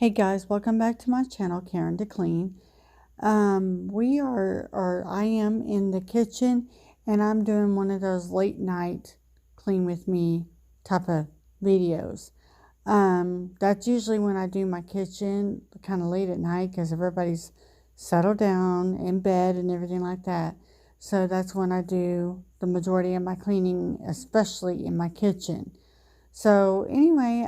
Hey guys, welcome back to my channel, Karen to Clean. I am in the kitchen and I'm doing one of those late night clean with me type of videos. That's usually when I do my kitchen kind of late at night because everybody's settled down in bed and everything like that. So that's when I do the majority of my cleaning, especially in my kitchen. So anyway,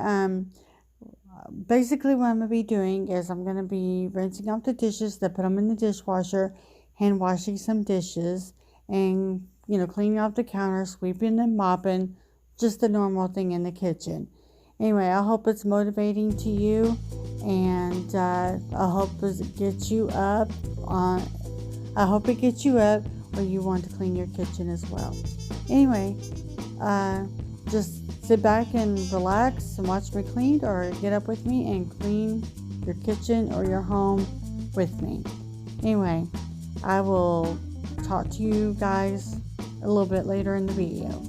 basically what I'm going to be doing is I'm going to be rinsing off the dishes to put them in the dishwasher, hand washing some dishes, and, cleaning off the counter, sweeping and mopping, just the normal thing in the kitchen. Anyway, I hope it's motivating to you, and I hope it gets you up where you want to clean your kitchen as well. Anyway, just sit back and relax and watch me clean, or get up with me and clean your kitchen or your home with me. Anyway, I will talk to you guys a little bit later in the video.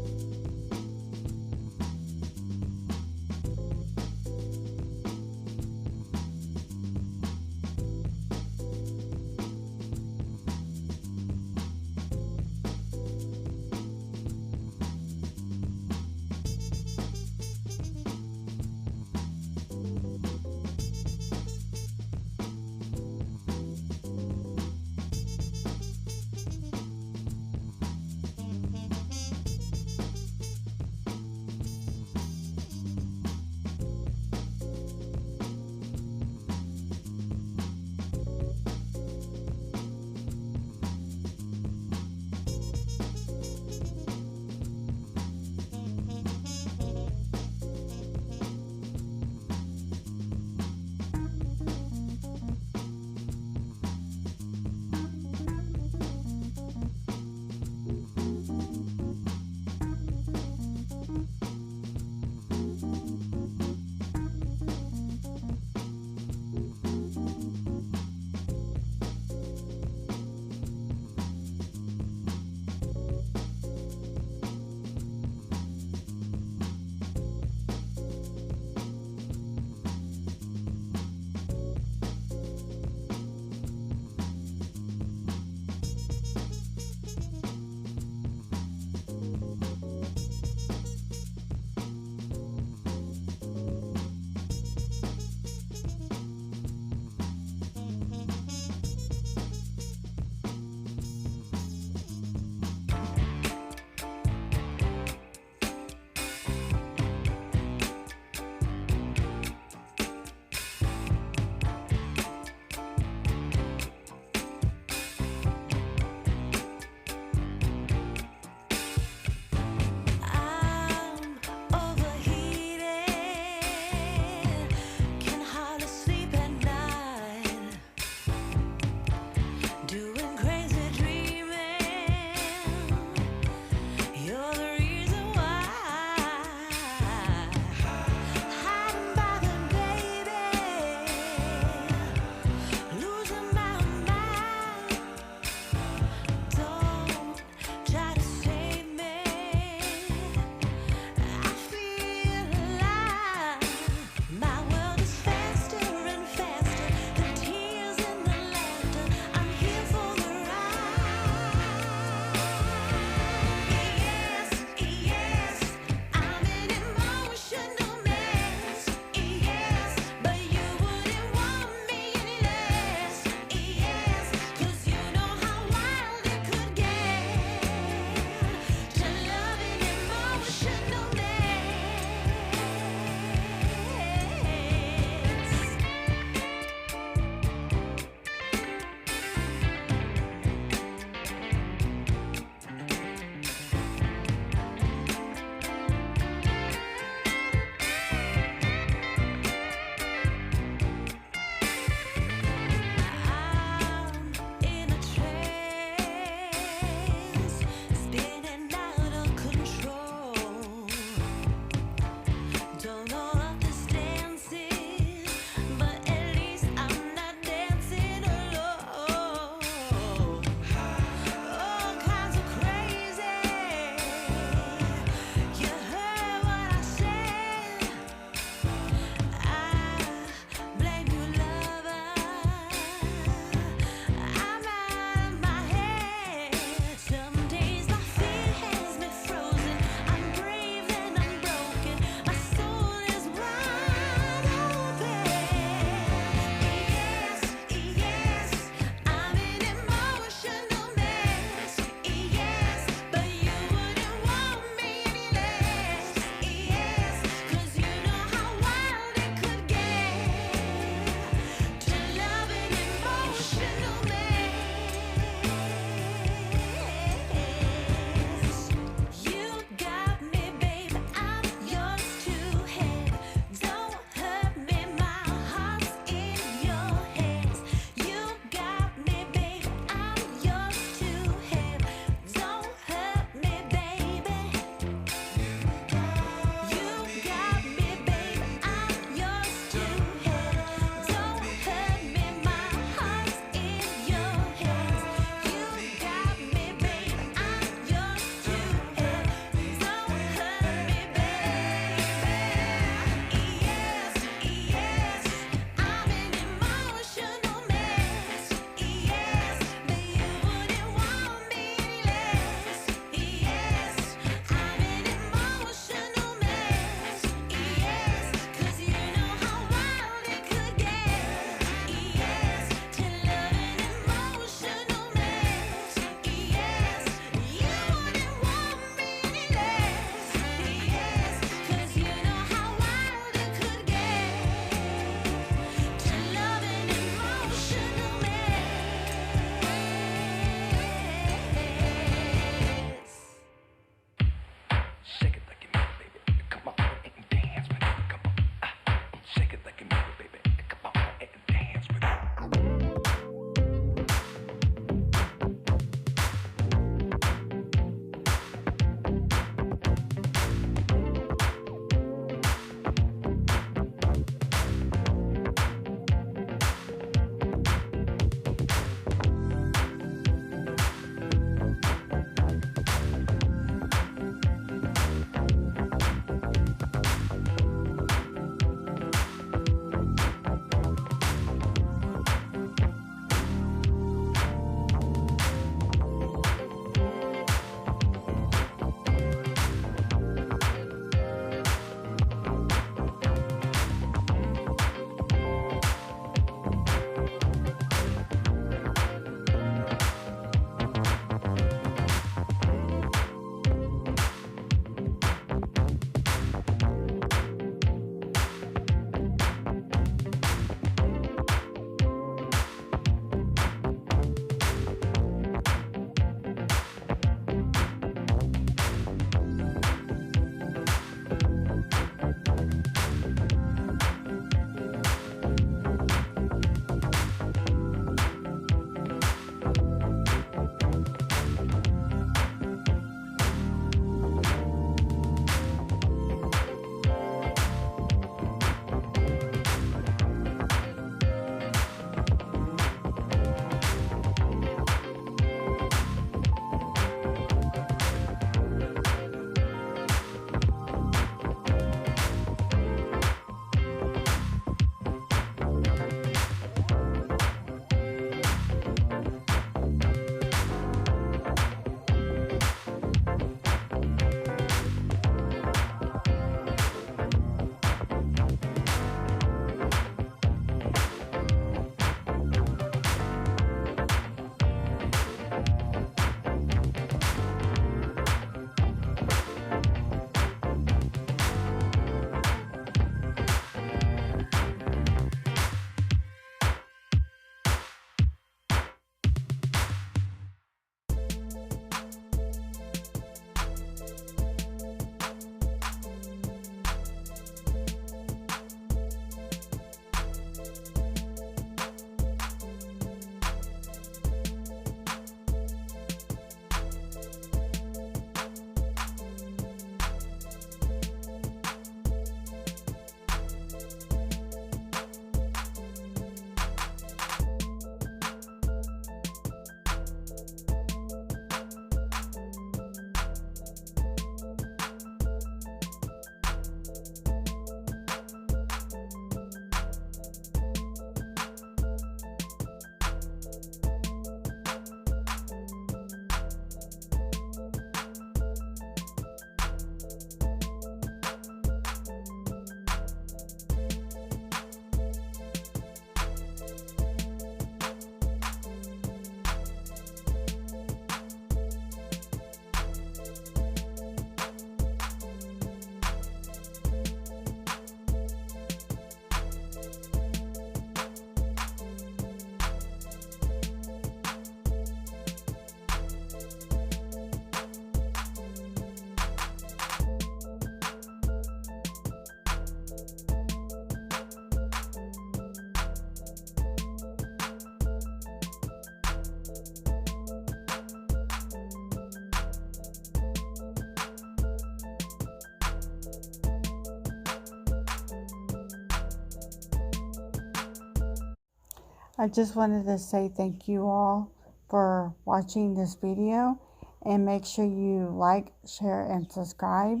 I just wanted to say thank you all for watching this video, and make sure you like, share, and subscribe.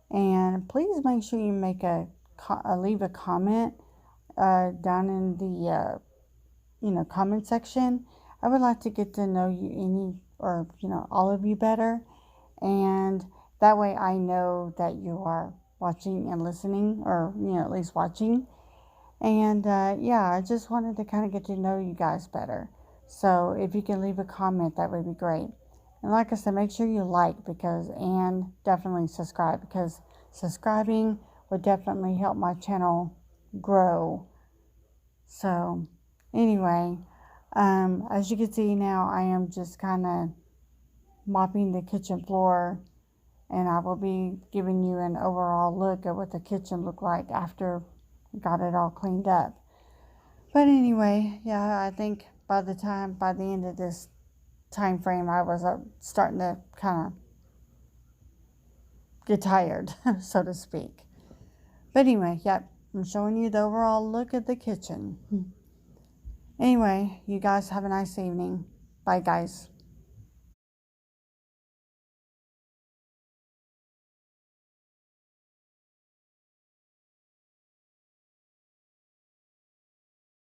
And please make sure you make leave a comment down in the comment section. I would like to get to know you all of you better, and that way I know that you are watching and listening, or at least watching. And yeah, I just wanted to kind of get to know you guys better. So if you can leave a comment, that would be great. And like I said, make sure you like, and definitely subscribe, because subscribing would definitely help my channel grow. So anyway, as you can see now, I am just kind of mopping the kitchen floor, and I will be giving you an overall look at what the kitchen looked like after I got it all cleaned up. But anyway, yeah, I think by the end of this time frame, I was starting to kind of get tired, so to speak. But anyway, yep, I'm showing you the overall look at the kitchen. Anyway, you guys have a nice evening. Bye, guys.